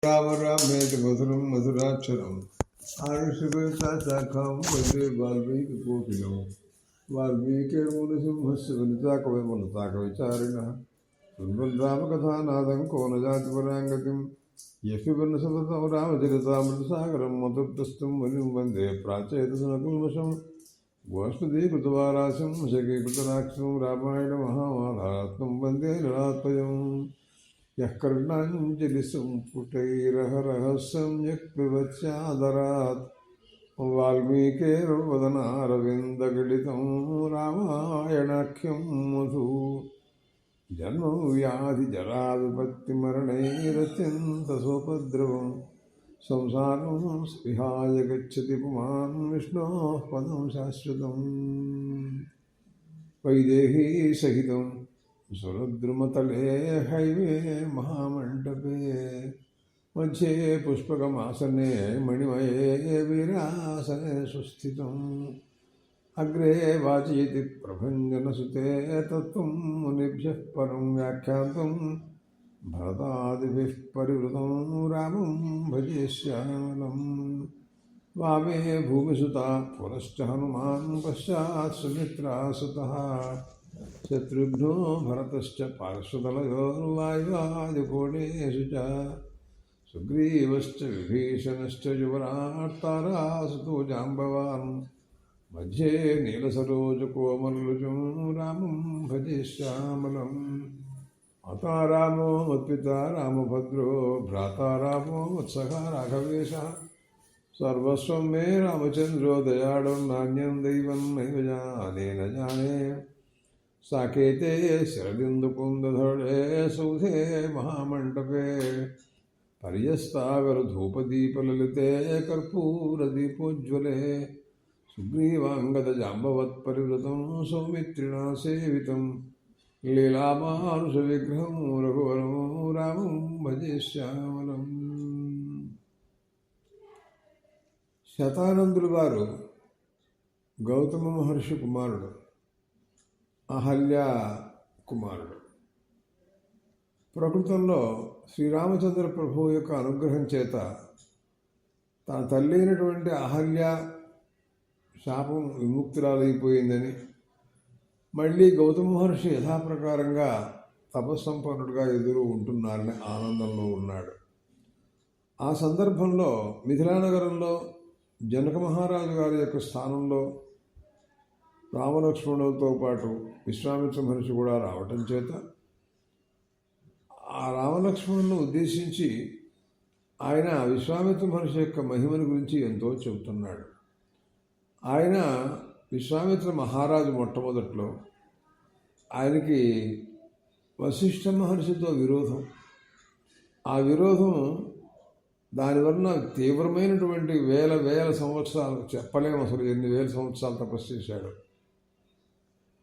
రామ రామేతి మధురం మధురాక్షరం ఆయుష్కాం వందే వాల్మీకి కోకిలం వాల్మీకిర్మునిసింహస్య వనితాకవై మనతాక విచారిణ రామకథానాదం కోనజాతి పరాంగతిం యశువర్ణ సతతం రామచరితామృతసాగరం మధుప్రస్థం మునిం వందే ప్రాచేతసనకుల్మషం గోష్పదీకృతవారాశం శకీకృతరాక్షసం రామాయణ మహామాలాత్మం వందే నరాత్మయం యః కర్ణాంజలిసంపుటైరహరహస్యం యః పిబత్యాదరాత్ వాల్మీకిర్వదనారవిందగళితం రామాయణాఖ్యం మధు జన్మవ్యాధి జరావిపత్తిమరణైరత్యంత సోపద్రవం సంసారం విహాయ గచ్చతి పుమాన్ విష్ణోః పదం శాశ్వతం వైదేహీ సహితం సురద్రుమతలే హైవే మహామంటపే మధ్యే పుష్పకమాసనే మణిమయే వీరాసనే సుస్థితం అగ్రే వాచీతి ప్రభంజనసుతే తత్వం మునిభ్యః పరం వ్యాఖ్యాతం భరతాదిభిః పరివృతం రామం భజే శ్యామలం వామే భూమిసుతా పునశ్చ హనుమాన్ పశ్చాత్ సుమిత్రా సుతః శత్రుఘ్నో భరతశ్చ పార్శ్వదలయోర్వాయువాదికోణేషు చ సుగ్రీవశ్చ విభీషణశ్చ యువరాట్ తారాసుతో జాంబవాన్ మధ్యే నీలసరోజకోమల్లుజం రామం భజే శ్యామలం మాతా రామో మత్పితా రామభద్రో భ్రాతా రామో వత్సః రాఘవేశः సర్వస్వం మే రామచంద్రో దయాళం నాణ్యం దైవం నైవ జానే న జానే సాకేతే శరదిందుకుందధడే సౌధే మహామంటపే పర్యస్తాగరధూపదీపలలితే కర్పూరదీపోజ్వలే సుగ్రీవాంగదజాంబవత్పరివృతం సౌమిత్రిణా సేవితం లీలామానుషవిగ్రహం రఘువరం రామం భజే శ్యామలం. శతానందులు వారు గౌతమ మహర్షి కుమారుడు, అహల్య కుమారుడు. ప్రకృతంలో శ్రీరామచంద్ర ప్రభువు యొక్క అనుగ్రహం చేత తన తల్లి అయినటువంటి అహల్య శాపం విముక్తురాలైపోయిందని, మళ్ళీ గౌతమ మహర్షి యథాప్రకారంగా తపస్సంపన్నుడిగా ఎదురు ఉంటున్నారని ఆనందంలో ఉన్నాడు. ఆ సందర్భంలో మిథిలానగరంలో జనక మహారాజు గారి యొక్క స్థానంలో రామలక్ష్మణులతో పాటు విశ్వామిత్ర మహర్షి కూడా రావటం చేత ఆ రామలక్ష్మణులను ఉద్దేశించి ఆయన విశ్వామిత్ర మహర్షి యొక్క మహిమను గురించి ఎంతో చెబుతున్నాడు. ఆయన విశ్వామిత్ర మహారాజు మొట్టమొదట్లో ఆయనకి వశిష్ఠ మహర్షితో విరోధం. ఆ విరోధం దానివలన తీవ్రమైనటువంటి వేల సంవత్సరాలు, చెప్పలేము అసలు ఎన్ని వేల సంవత్సరాలు తపస్సు చేశాడు.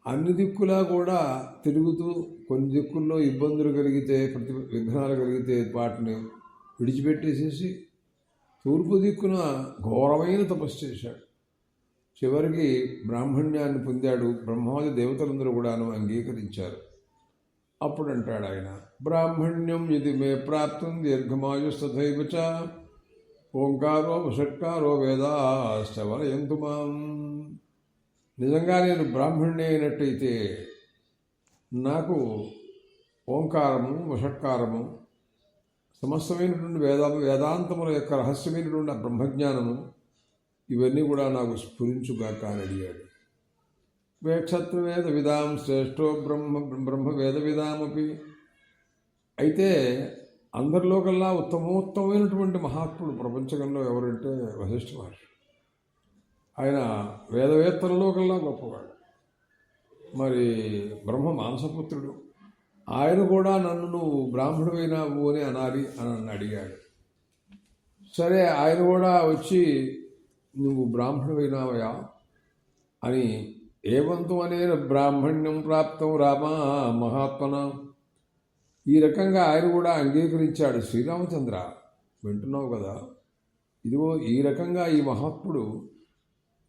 అన్ని దిక్కులా కూడా తిరుగుతూ కొన్ని దిక్కుల్లో ఇబ్బందులు కలిగితే, విఘ్నాలు కలిగితే వాటిని విడిచిపెట్టేసేసి తూర్పు దిక్కున ఘోరమైన తపస్సు చేశాడు. చివరికి బ్రాహ్మణ్యాన్ని పొందాడు. బ్రహ్మాది దేవతలందరూ కూడాను అంగీకరించారు. అప్పుడు అంటాడు ఆయన, బ్రాహ్మణ్యం ఇది మే ప్రాప్తం దీర్ఘమాయుస్తథైవ చ ఓంకారో వషట్కారో వేదాశ్చ వరయంతు మాం. నిజంగా నేను బ్రాహ్మణ్ణి అయినట్టయితే నాకు ఓంకారము వషట్కారము సమస్తమైనటువంటి వేదాంతముల యొక్క రహస్యమైనటువంటి బ్రహ్మజ్ఞానము ఇవన్నీ కూడా నాకు స్ఫురించుగాక అని అడిగాడు. వేక్షత్రవేద విదాం శ్రేష్టో బ్రహ్మ వేద విదామపి. అయితే అందరిలో కల్లా ఉత్తమోత్తమైనటువంటి మహాత్ముడు ప్రపంచంలో ఎవరంటే వశిష్ఠ మహర్షి. ఆయన వేదవేత్తలలో కల్లా గొప్పవాడు. మరి బ్రహ్మ మాంసపుత్రుడు. ఆయన కూడా నన్ను నువ్వు బ్రాహ్మణుడైనావు అని అనాలి అని నన్ను అడిగాడు. సరే, ఆయన కూడా వచ్చి నువ్వు బ్రాహ్మణుడైనావయా అని, ఏవంతు అనేన బ్రాహ్మణ్యం ప్రాప్తం రామా మహాత్మన. ఈ రకంగా ఆయన కూడా అంగీకరించాడు. శ్రీరామచంద్ర, వింటున్నావు కదా, ఇదిగో ఈ రకంగా ఈ మహాత్ముడు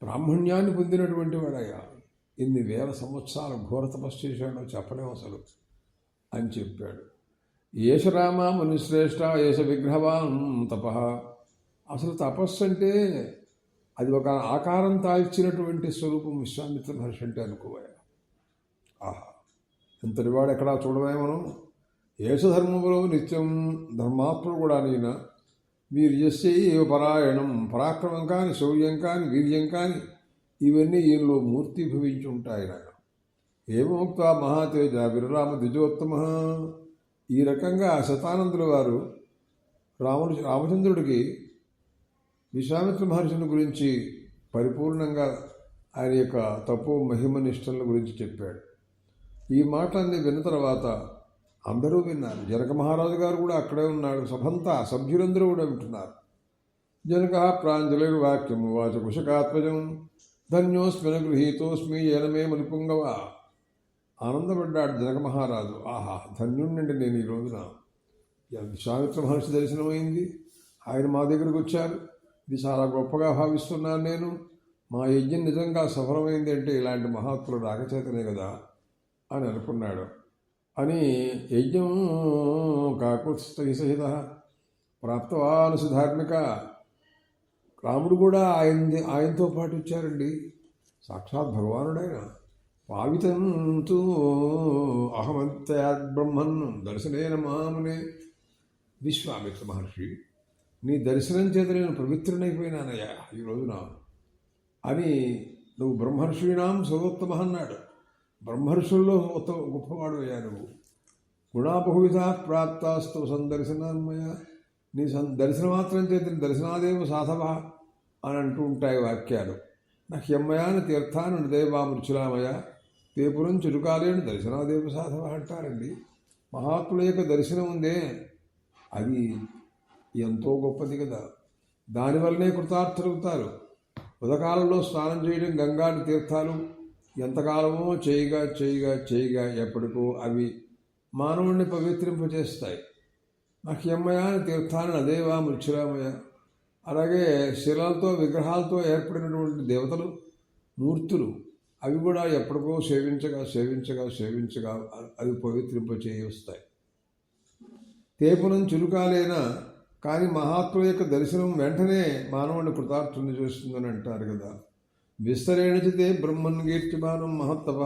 బ్రాహ్మణ్యాన్ని పొందినటువంటి వాడయ్యా. ఇన్ని వేల సంవత్సరాలు ఘోర తపస్సు చేశాడో చెప్పలేము అసలు అని చెప్పాడు. ఏష రామ మునిశ్రేష్ట ఏష విగ్రహవాన్ తప. అసలు తపస్సు అంటే అది ఒక ఆకారం తాల్చినటువంటి స్వరూపం విశ్వామిత్ర మహర్షి అంటే అనుకోవాలి. ఆహా, ఎంతటి వాడు ఎక్కడా చూడమే మనం. ఏషధర్మములో నిత్యం ధర్మాత్ముడు కూడా నేను వీర్యస్య పరాయణం, పరాక్రమం కానీ శౌర్యం కానీ వీర్యం కానీ ఇవన్నీ ఈయనలో మూర్తిభవించి ఉంటాయి. ఆయన ఏమోక్త మహాతేజ విరరామ ద్విజోత్తమ. ఈ రకంగా శతానందుల వారు రామచంద్రుడికి విశ్వామిత్ర మహర్షిని గురించి పరిపూర్ణంగా ఆయన యొక్క తపో మహిమ నిష్టల గురించి చెప్పాడు. ఈ మాటలన్నీ విన్న తర్వాత అందరూ విన్నారు. జనక మహారాజు గారు కూడా అక్కడే ఉన్నాడు. సభంతా సభ్యులందరూ కూడా వింటున్నారు. జనక ప్రాంజలిర్వాక్యము వాచ కుశకాత్మజం ధన్యోస్మిన గృహీతోస్మి ఏనమే మలిపుంగవ. ఆనందపడ్డాడు జనక మహారాజు. ఆహా, ధన్యుణ్ణండి నేను ఈ రోజున. విశ్వామిత్ర మహర్షి దర్శనమైంది, ఆయన మా దగ్గరకు వచ్చారు, ఇది చాలా గొప్పగా భావిస్తున్నాను నేను. మా యజ్ఞం నిజంగా సఫలమైంది అంటే ఇలాంటి మహాత్ములు రాకచేతనే కదా అని అనుకున్నాడు. అని యజ్ఞం కాకుత్సహిత ప్రాప్తవానసు ధార్మిక. రాముడు కూడా ఆయనతో పాటు వచ్చారండి. సాక్షాత్ భగవానుడైన పావితంతు అహమంతయాద్ బ్రహ్మన్ దర్శనేన మామునే. విశ్వామిత్ర మహర్షి, నీ దర్శనం చేత నేను పవిత్రునైపోయినానయ్యా ఈ రోజున అని. నువ్వు బ్రహ్మర్షీణాం సర్వోత్తమ అన్నాడు. బ్రహ్మర్షుల్లో గొప్పవాడు అయ్యా నువ్వు. గుణాబహువిధా ప్రాప్తాస్తు సందర్శనాన్మయ. నీ దర్శన మాత్రం చేత దర్శనాదేవ సాధవ అని అంటూ ఉంటాయి వాక్యాలు. నా హ్యమ్మయాని తీర్థాన్ని దేవామృచులామయ తేపురం చురుకాలేని దర్శనాదేవ సాధవ అంటారండి. మహాత్ముల యొక్క దర్శనం ఉందే అది ఎంతో గొప్పది కదా. దానివల్లనే కృతార్థులవుతారు. ఉదకాలంలో స్నానం చేయడం, గంగాని తీర్థాలు ఎంతకాలమో చేయగా చేయగా చేయగా ఎప్పటికో అవి మానవుణ్ణి పవిత్రింపచేస్తాయి. నహ్యమ్మయాని తీర్థాన్ని అదేవా మృత్యురామయ. అలాగే శిలలతో విగ్రహాలతో ఏర్పడినటువంటి దేవతలు మూర్తులు అవి కూడా ఎప్పటికో సేవించగా సేవించగా సేవించగా అవి పవిత్రింపచేయొస్తాయి. తేపునం చురుకాలైనా కానీ మహాత్ముల యొక్క దర్శనం వెంటనే మానవుని కృతార్థుని చేస్తుందని అంటారు కదా. విస్తరేణచితే బ్రహ్మన్ కీర్తిమానం మహత్తప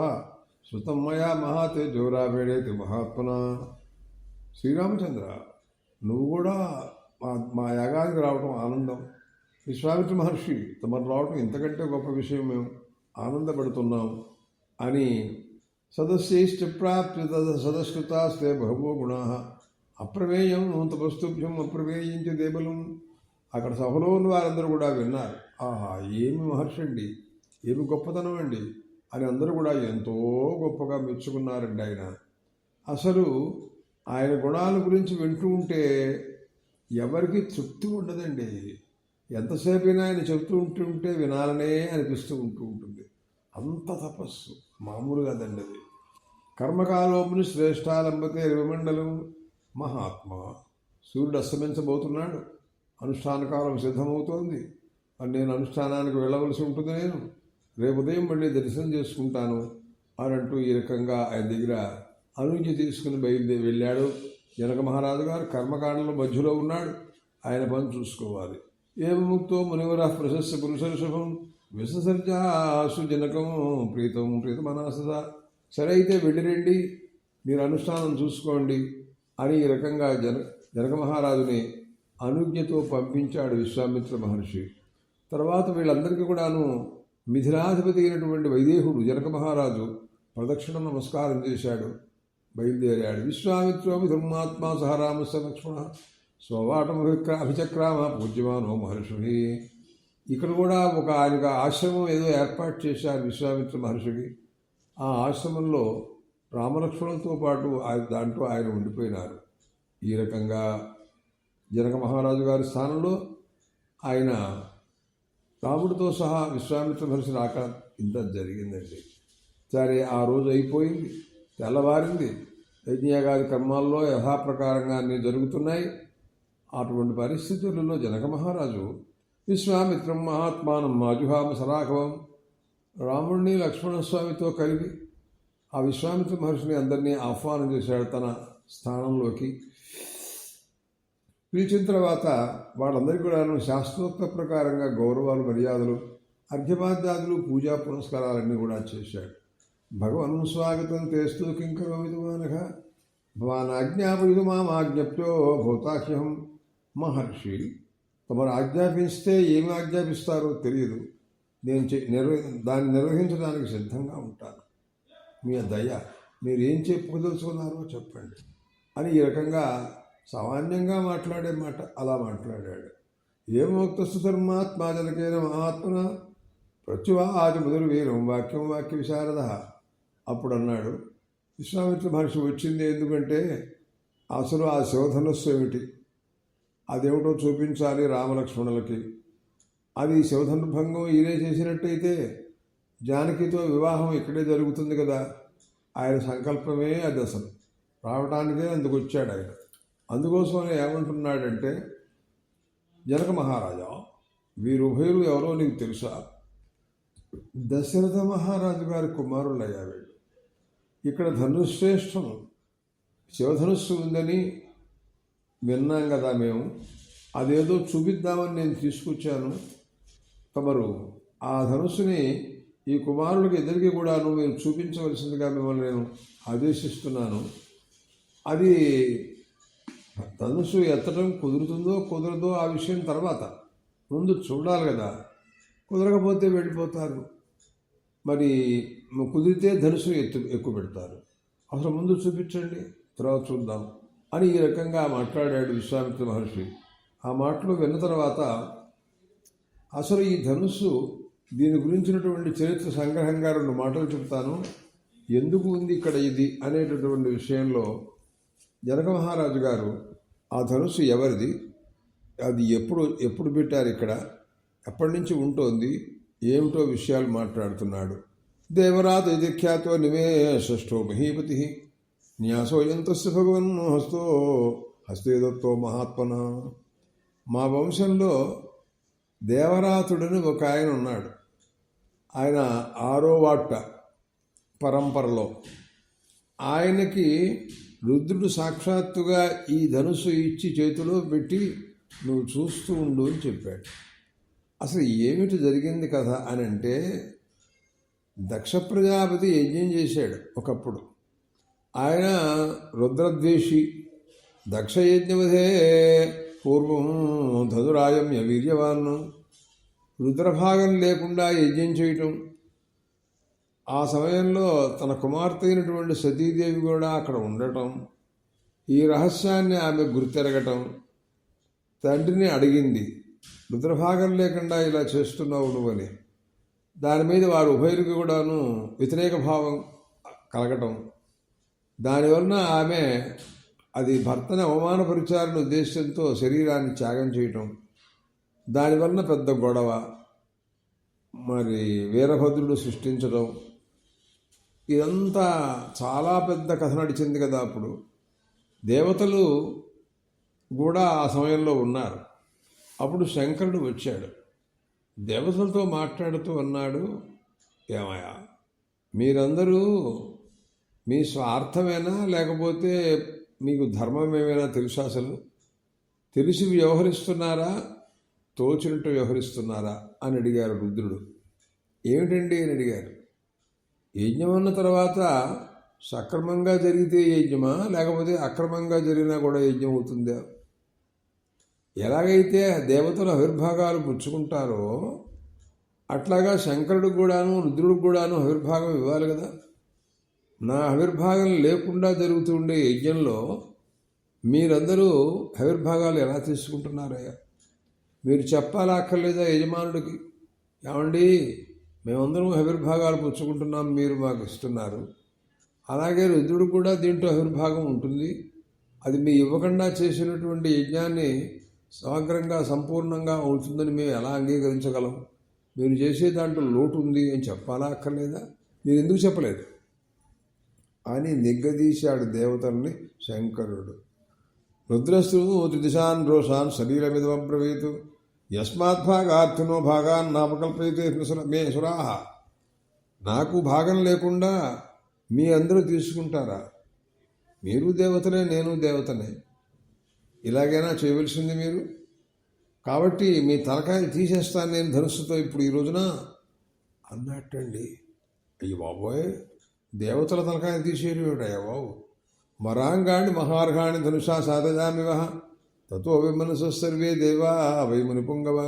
శృతం మయా మహాతే జోరాబేడేతి మహాత్మన. శ్రీరామచంద్ర, నువ్వు కూడా మా యాగానికి రావటం ఆనందం. విశ్వామిత్ర మహర్షి తమరు రావటం ఇంతకంటే గొప్ప విషయం, మేము ఆనందపడుతున్నాం అని. సదస్యైశ్చ ప్రాప్య సదస్కృతాస్తే బహవో గుణా అప్రమేయం తపస్తుభ్యం అప్రమేయించ దేబలం. అక్కడ సభలో ఉన్న వారందరూ కూడా విన్నారు. ఆహా, ఏమి మహర్షి అండి, ఏమి గొప్పతనం అండి అని అందరూ కూడా ఎంతో గొప్పగా మెచ్చుకున్నారండి. ఆయన అసలు ఆయన గుణాల గురించి వింటూ ఉంటే ఎవరికి తృప్తి ఉండదండి. ఎంతసేపైనా ఆయన చెబుతూ ఉంటుంటే వినాలనే అనిపిస్తూ ఉంటుంది. అంత తపస్సు మామూలు కదండి అది. కర్మకాలోముని శ్రేష్టాలంబతే రివమండలం. మహాత్మ సూర్యుడు అస్తమించబోతున్నాడు, అనుష్ఠాన కాలం సిద్ధమవుతోంది, నేను అనుష్ఠానానికి వెళ్ళవలసి ఉంటుంది, నేను రేపు ఉదయం మళ్ళీ దర్శనం చేసుకుంటాను అని అంటూ ఈ రకంగా ఆయన దగ్గర అనుజ్ఞ తీసుకుని వెళ్ళాడు. జనక మహారాజు గారు కర్మకాండల మధ్యలో ఉన్నాడు, ఆయన పని చూసుకోవాలి. ఏముక్తో మునివర ప్రశస్త పురుషర్షభం విససర్జాసు జనకం ప్రీతం ప్రీతమనాసద. సరే అయితే వెళ్ళిరండి, మీరు అనుష్ఠానం చూసుకోండి అని ఈ రకంగా జనక మహారాజుని అనుజ్ఞతో పంపించాడు విశ్వామిత్ర మహర్షి. తర్వాత వీళ్ళందరికీ కూడాను మిథిలాధిపతి అయినటువంటి వైదేహుడు జనక మహారాజు ప్రదక్షిణ నమస్కారం చేశాడు, బయలుదేరాడు. విశ్వామిత్రోపి ధర్మాత్మా సహ రామస్య లక్ష్మణ స్వవాటమభిచక్రామ పూజ్యమానో మహర్షి. ఇక్కడ కూడా ఒక ఆయనకు ఆశ్రమం ఏదో ఏర్పాటు చేశారు విశ్వామిత్ర మహర్షికి. ఆ ఆశ్రమంలో రామలక్ష్మణులతో పాటు దాంట్లో ఆయన ఉండిపోయినారు. ఈ రకంగా జనక మహారాజు గారి స్థానంలో ఆయన రాముడితో సహా విశ్వామిత్ర మహర్షి రాక ఇంత జరిగిందండి. సరే, ఆ రోజు అయిపోయింది, తెల్లవారింది. యజ్ఞయాగాది కర్మాల్లో యథాప్రకారంగా అన్నీ జరుగుతున్నాయి. అటువంటి పరిస్థితులలో జనక మహారాజు విశ్వామిత్రం మహాత్మానం మాజుహామ సరాఘవం రాముడిని లక్ష్మణస్వామితో కలిపి ఆ విశ్వామిత్ర మహర్షిని అందరినీ ఆహ్వానం చేశాడు తన స్థానంలోకి. పిలిచిన తర్వాత వాళ్ళందరికీ కూడా శాస్త్రోక్త ప్రకారంగా గౌరవాలు మర్యాదలు అర్ఘ్యపాద్యాదులు పూజా పునస్కారాలన్నీ కూడా చేశాడు. భగవన్ స్వాగతం తెస్తూ కింకరోమిదుమానఘ భవాన్ ఆజ్ఞాపయుదు మామాజ్ఞప్తో భూతాఖ్యహం. మహర్షి తమరు ఆజ్ఞాపిస్తే ఏమి ఆజ్ఞాపిస్తారో తెలియదు, నేను దాన్ని నిర్వహించడానికి సిద్ధంగా ఉంటాను. మీ దయ, మీరేం చెప్పుకోదలుచుకున్నారో చెప్పండి అని ఈ రకంగా సామాన్యంగా మాట్లాడే మాట అలా మాట్లాడాడు. ఏమోక్తస్తు ధర్మాత్మా జనకేన మహాత్మన ప్రత్యువాది మొదలు వీరం వాక్యం వాక్య విశారద. అప్పుడు అన్నాడు, విశ్వామిత్ర మహర్షి వచ్చింది ఎందుకంటే అసలు ఆ శివధనుస్సు ఏమిటి, అదేమిటో చూపించాలి రామలక్ష్మణులకి. అది శివధనుర్భంగం ఈయనే చేసినట్టయితే జానకితో వివాహం ఇక్కడే జరుగుతుంది కదా. ఆయన సంకల్పమే అది, అసలు రావడానికే అందుకు వచ్చాడు ఆయన. అందుకోసమనే ఏమంటున్నాడంటే, జనక మహారాజా, వీరుభయులు ఎవరో నీకు తెలుసా? దశరథ మహారాజు గారి కుమారులయ్యా వీళ్ళు. ఇక్కడ ధనుశ్రేష్టం శివధనుస్సు ఉందని విన్నాం కదా మేము, అదేదో చూపిద్దామని నేను తీసుకొచ్చాను. తమరు ఆ ధనుస్సుని ఈ కుమారుడికి ఇద్దరికి కూడాను మీరు చూపించవలసిందిగా మిమ్మల్ని నేను ఆదేశిస్తున్నాను. అది ధనుస్సు ఎత్తడం కుదురుతుందో కుదరదో ఆ విషయం తర్వాత, ముందు చూడాలి కదా. కుదరకపోతే వెళ్ళిపోతారు, మరి కుదిరితే ధనుసు ఎక్కువ పెడతారు. అసలు ముందు చూపించండి, తర్వాత చూద్దాం అని ఈ రకంగా మాట్లాడాడు విశ్వామిత్ర మహర్షి. ఆ మాటలు విన్న తర్వాత అసలు ఈ ధనుస్సు దీని గురించినటువంటి చరిత్ర సంగ్రహంగా 2 మాటలు చెప్తాను. ఎందుకు ఉంది ఇక్కడ ఇది అనేటటువంటి విషయంలో జనక మహారాజు గారు ఆ ధనుస్సు ఎవరిది, అది ఎప్పుడు పెట్టారు, ఇక్కడ ఎప్పటి నుంచి ఉంటోంది, ఏమిటో విషయాలు మాట్లాడుతున్నాడు. దేవరాత ఖ్యాతో నిమేషో మహీపతి న్యాసోయంతస్య భగవన్ హస్తే దత్తో మహాత్మన. మా వంశంలో దేవరాతుడని ఒక ఆయన ఉన్నాడు. ఆయన 6వ వాట్ట పరంపరలో. ఆయనకి రుద్రుడు సాక్షాత్తుగా ఈ ధనుస్సు ఇచ్చి చేతిలో పెట్టి నువ్వు చూస్తూ ఉండు అని చెప్పాడు. అసలు ఏమిటి జరిగింది కథ అని అంటే, దక్ష ప్రజాపతి యజ్ఞం చేశాడు ఒకప్పుడు. ఆయన రుద్రద్వేషి. దక్ష యజ్ఞవధే పూర్వం ధనురాయమ్య వీర్యవాన్ను. రుద్రభాగం లేకుండా యజ్ఞం చేయటం. ఆ సమయంలో తన కుమార్తె అయినటువంటి సతీదేవి కూడా అక్కడ ఉండటం. ఈ రహస్యాన్ని ఆమె గుర్తెరగటం. తండ్రిని అడిగింది, రుద్రభాగం లేకుండా ఇలా చేస్తున్నావు నువ్వని. దాని మీద వారు ఉభయులకు కూడాను వ్యతిరేక భావం కలగటం. దానివలన ఆమె అది భర్తని అవమానపరిచారని ఉద్దేశంతో శరీరాన్ని త్యాగం చేయటం. దానివలన పెద్ద గొడవ, మరి వీరభద్రుడు సృష్టించడం, ఇదంతా చాలా పెద్ద కథ నడిచింది కదా. అప్పుడు దేవతలు కూడా ఆ సమయంలో ఉన్నారు. అప్పుడు శంకరుడు వచ్చాడు, దేవతలతో మాట్లాడుతూ అన్నాడు, ఏమయ్యా మీరందరూ మీ స్వార్థమేనా లేకపోతే మీకు ధర్మం ఏమైనా తెలుసా? అసలు తెలిసి వ్యవహరిస్తున్నారా, తోచినట్టు వ్యవహరిస్తున్నారా అని అడిగారు రుద్రుడు. ఏమిటండి అని అడిగారు. యజ్ఞం అన్న తర్వాత సక్రమంగా జరిగితే యజ్ఞమా లేకపోతే అక్రమంగా జరిగినా కూడా యజ్ఞం అవుతుందా? ఎలాగైతే దేవతలు ఆవిర్భాగాలు పుచ్చుకుంటారో అట్లాగా శంకరుడికి కూడాను రుద్రుడికి కూడాను ఆవిర్భాగం ఇవ్వాలి కదా. నా ఆవిర్భాగం లేకుండా జరుగుతుండే యజ్ఞంలో మీరందరూ ఆవిర్భాగాలు ఎలా తీసుకుంటున్నారయ్యా? మీరు చెప్పాలా అక్కర్లేదా యజమానుడికి? ఏమండి మేమందరం ఆవిర్భాగాలు పుచ్చుకుంటున్నాం, మీరు మాకు ఇస్తున్నారు. అలాగే రుద్రుడు కూడా దీంట్లో ఆవిర్భాగం ఉంటుంది. అది మీ ఇవ్వకుండా చేసినటువంటి యజ్ఞాన్ని సమగ్రంగా సంపూర్ణంగా అవుతుందని మేము ఎలా అంగీకరించగలం? మీరు చేసే దాంట్లో లోటు ఉంది అని చెప్పాలా అక్కర్లేదా? మీరు ఎందుకు చెప్పలేదు అని నిగ్గదీశాడు దేవతల్ని శంకరుడు. రుద్రస్తు త్రిదిశాన్ రోషాన్ శరీరమిదమబ్రవీతు యస్మాద్భాగార్థినో భాగాన్ నాపకల్పయితే మే సురాహ. నాకు భాగం లేకుండా మీ అందరూ తీసుకుంటారా? మీరు దేవతలే, నేను దేవతనే. ఇలాగైనా చేయవలసింది మీరు. కాబట్టి మీ తలకాయలు తీసేస్తాను నేను ధనుస్సుతో ఇప్పుడు ఈ రోజున అన్నట్టండి. అయ్యి బాబోయ్, దేవతల తలకాయలు తీసేయడం ఏమిటయ్యా బాబు. మరాంగాణి మహార్ఘాణి ధనుషా సాధజామివ తతో విమనసు సర్వే దేవా వై మునిపుంగవ.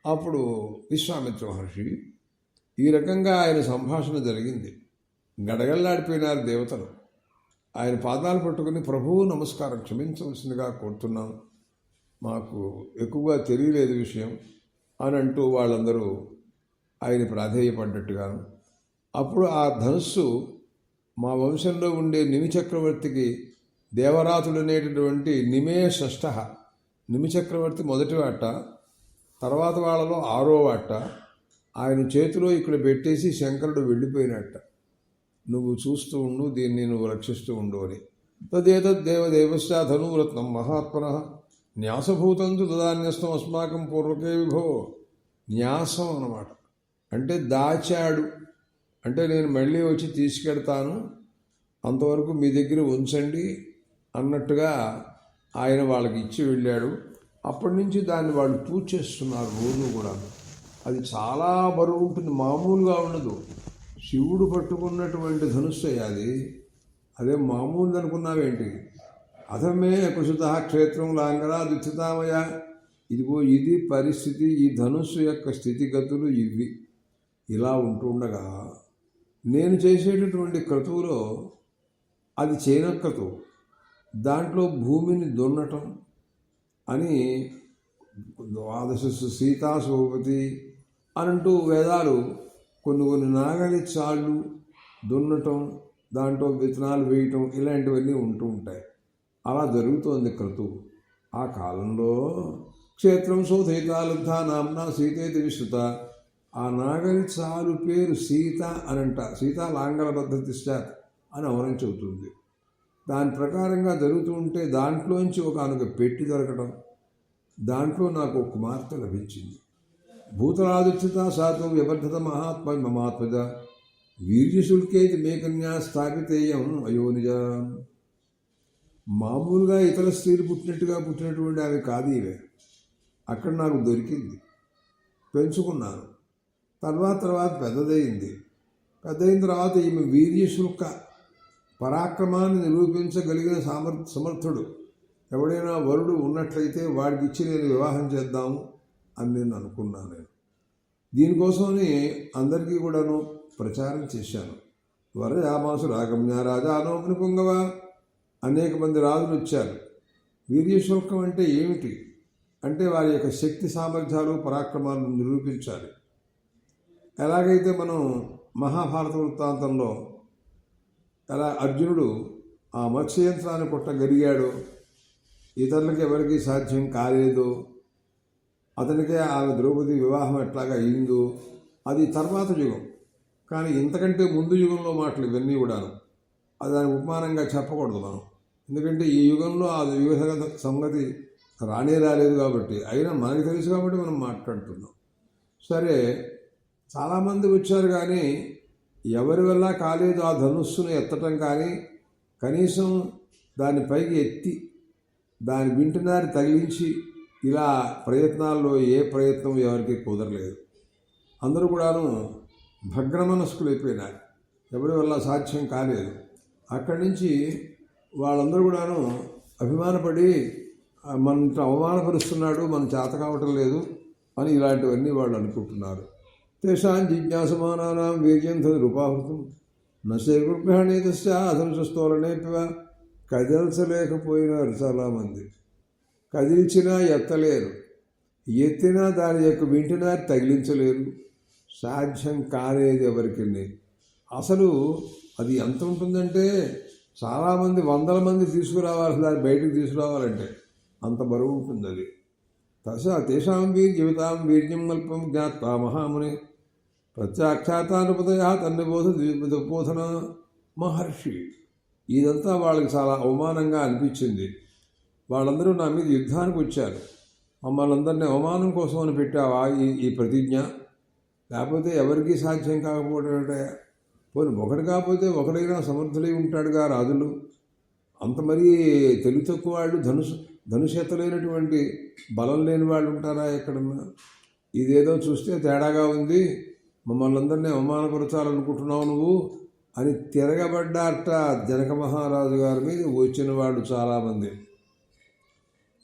అప్పుడు విశ్వామిత్ర మహర్షి ఈ రకంగా ఆయన సంభాషణ జరిగింది. గడగల్లాడిపోయినారు దేవతలు. ఆయన పాదాలు పట్టుకుని ప్రభువు నమస్కారం, క్షమించవలసిందిగా కోరుతున్నాం, మాకు ఎక్కువగా తెలియలేదు విషయం అని అంటూ వాళ్ళందరూ ఆయన ప్రాధేయపడ్డట్టుగాను. అప్పుడు ఆ ధనుస్సు మా వంశంలో ఉండే నిమి చక్రవర్తికి దేవరాతుడు అనేటటువంటి నిమే షష్ఠ, నిమి చక్రవర్తి మొదటి వాట, తర్వాత వాళ్ళలో 6వ వాట ఆయన చేతిలో ఇక్కడ పెట్టేసి శంకరుడు వెళ్ళిపోయినట్ట. నువ్వు చూస్తూ ఉండు, దీన్ని నువ్వు రక్షిస్తూ ఉండు అని. తదేతద్దేవదేవశ్చ ధనురత్నం మహాత్మన న్యాసభూతంతు తదాన్యస్తం అస్మాకం పూర్వకే విభో. న్యాసం అన్నమాట, అంటే దాచాడు, అంటే నేను మళ్ళీ వచ్చి తీసుకెడతాను, అంతవరకు మీ దగ్గర ఉంచండి అన్నట్టుగా ఆయన వాళ్ళకి ఇచ్చి వెళ్ళాడు. అప్పటి నుంచి దాన్ని వాళ్ళు పూజ చేస్తున్నారు రోజు కూడా. అది చాలా బరువు ఉంటుంది, మామూలుగా ఉండదు. శివుడు పట్టుకున్నటువంటి ధనుస్సు అది, అదే మామూలు అనుకున్నావేంటి. అథమే కుశుత క్షేత్రం లాంగరా దుఃఖితామయ. ఇదిగో ఇది పరిస్థితి, ఈ ధనుస్సు యొక్క స్థితిగతులు ఇవి. ఇలా ఉంటుండగా నేను చేసేటటువంటి క్రతువులో అది చేయనక్కతువు, దాంట్లో భూమిని దున్నటం అని ద్వాదశస్సు సీతా సోపతి అనంటూ వేదాలు కొన్ని నాగలి చాళ్ళు దున్నటం, దాంట్లో విత్తనాలు వేయటం, ఇలాంటివన్నీ ఉంటూ ఉంటాయి. అలా జరుగుతోంది క్రతువు. ఆ కాలంలో క్షేత్రం సోధయితాలుద్ధ నామ్నా సీతేతి విశ్రుత. ఆ నాగలి చాలు పేరు సీత అనంట. సీతా లాంగల పద్ధతి స్టాత్ అని అవరం చెబుతుంది. దాని ప్రకారంగా జరుగుతూ ఉంటే దాంట్లోంచి ఒక పెట్టి దొరకడం, దాంట్లో నాకు ఒక కుమార్తె లభించింది. భూతరాదుచిత సాతు వ్యవర్ధత మహాత్మ మమాత్మజ వీర్యశుల్కేతి మేకన్యా స్థాపితేయం అయోనిజ. మామూలుగా ఇతర స్త్రీలు పుట్టినటువంటి ఆమె కాదు ఇవే. అక్కడ నాకు దొరికింది, పెంచుకున్నాను. తర్వాత పెద్దదయింది. పెద్దయిన తర్వాత ఈమె వీర్యశుల్క, పరాక్రమాన్ని నిరూపించగలిగిన సమర్థుడు ఎవడైనా వరుడు ఉన్నట్లయితే వాడికి ఇచ్చి నేను వివాహం చేద్దాము అని నేను అనుకున్నాను. దీనికోసమని అందరికీ కూడాను ప్రచారం చేశాను. వరయామాసు రాగమ్య రాజానో మునిపుంగవ. అనేక మంది రాజులు వచ్చారు. వీర్యశుల్కం అంటే ఏమిటి అంటే వారి యొక్క శక్తి సామర్థ్యాలు పరాక్రమాలను నిరూపించాలి. ఎలాగైతే మనం మహాభారత వృత్తాంతంలో ఎలా అర్జునుడు ఆ మత్స్యయంత్రాన్ని కొట్టగలిగాడు, ఇతరులకు ఎవరికి సాధ్యం కాలేదు, అతనికే ఆమె ద్రౌపది వివాహం ఎట్లాగా అయిందో, అది తర్వాత యుగం. కానీ ఇంతకంటే ముందు యుగంలో మాటలు ఇవన్నీ కూడాను. అది దాని ఉపమానంగా చెప్పకూడదు మనం, ఎందుకంటే ఈ యుగంలో ఆ యుగ సంగతి రాలేదు కాబట్టి. అయినా మనకు తెలుసు కాబట్టి మనం మాట్లాడుతున్నాం. సరే, చాలామంది వచ్చారు కానీ ఎవరి వల్ల కాలేదు ఆ ధనుస్సును ఎత్తటం. కానీ కనీసం దాని పైకి ఎత్తి దాని వింటున్నారి తగిలించి ఇలా ప్రయత్నాల్లో ఏ ప్రయత్నం ఎవరికి కుదరలేదు. అందరూ కూడాను భగ్నమనస్కులు అయిపోయినారు, ఎవరి వల్ల సాధ్యం కాలేదు. అక్కడి నుంచి వాళ్ళందరూ కూడాను అభిమానపడి మన అవమానపరుస్తున్నాడు, మన చేత కావటం లేదు అని ఇలాంటివన్నీ వాళ్ళు అనుకుంటున్నారు. తేషాం జిజ్ఞాసమానానాం వీర్యం తదుపాహృతం నశేగ్రహణేతశ్చ అధనుషస్తోలనేపివ. కదిల్చలేకపోయినారు చాలామంది, కదిల్చినా ఎత్తలేరు, ఎత్తినా దాని యొక్క వింటున్నారు తగిలించలేరు. సాధ్యం కాలేదు ఎవరికి. అసలు అది ఎంత ఉంటుందంటే చాలామంది 100 మంది తీసుకురావాలి, దాన్ని బయటకు తీసుకురావాలంటే అంత బరువు ఉంటుంది అది. తేషాం వీర్యవితాం వీర్యం అల్పం జ్ఞాత్వా మహాముని ప్రత్యాఖ్యాతానుపదయ తన్నిబోధన మహర్షి. ఇదంతా వాళ్ళకి చాలా అవమానంగా అనిపించింది. వాళ్ళందరూ నా మీద యుద్ధానికి వచ్చారు, మమ్మల్ని అందరినీ అవమానం కోసం అని పెట్టావా ఈ ప్రతిజ్ఞ? లేకపోతే ఎవరికీ సాధ్యం కాకపోవడం అంటే, పోనీ ఒకటి కాకపోతే ఒకడైనా సమర్థులై ఉంటాడుగా రాజులు. అంత మరీ తెలివి తక్కువ వాళ్ళు, ధనుసు ఎత్తలేనటువంటి బలం లేని వాళ్ళు ఉంటారా ఎక్కడన్నా? ఇదేదో చూస్తే తేడాగా ఉంది, మమ్మల్ని అందరినీ అవమానపరచాలనుకుంటున్నావు నువ్వు అని తిరగబడ్డారట జనక మహారాజు గారి మీద వచ్చిన వాళ్ళు చాలామంది,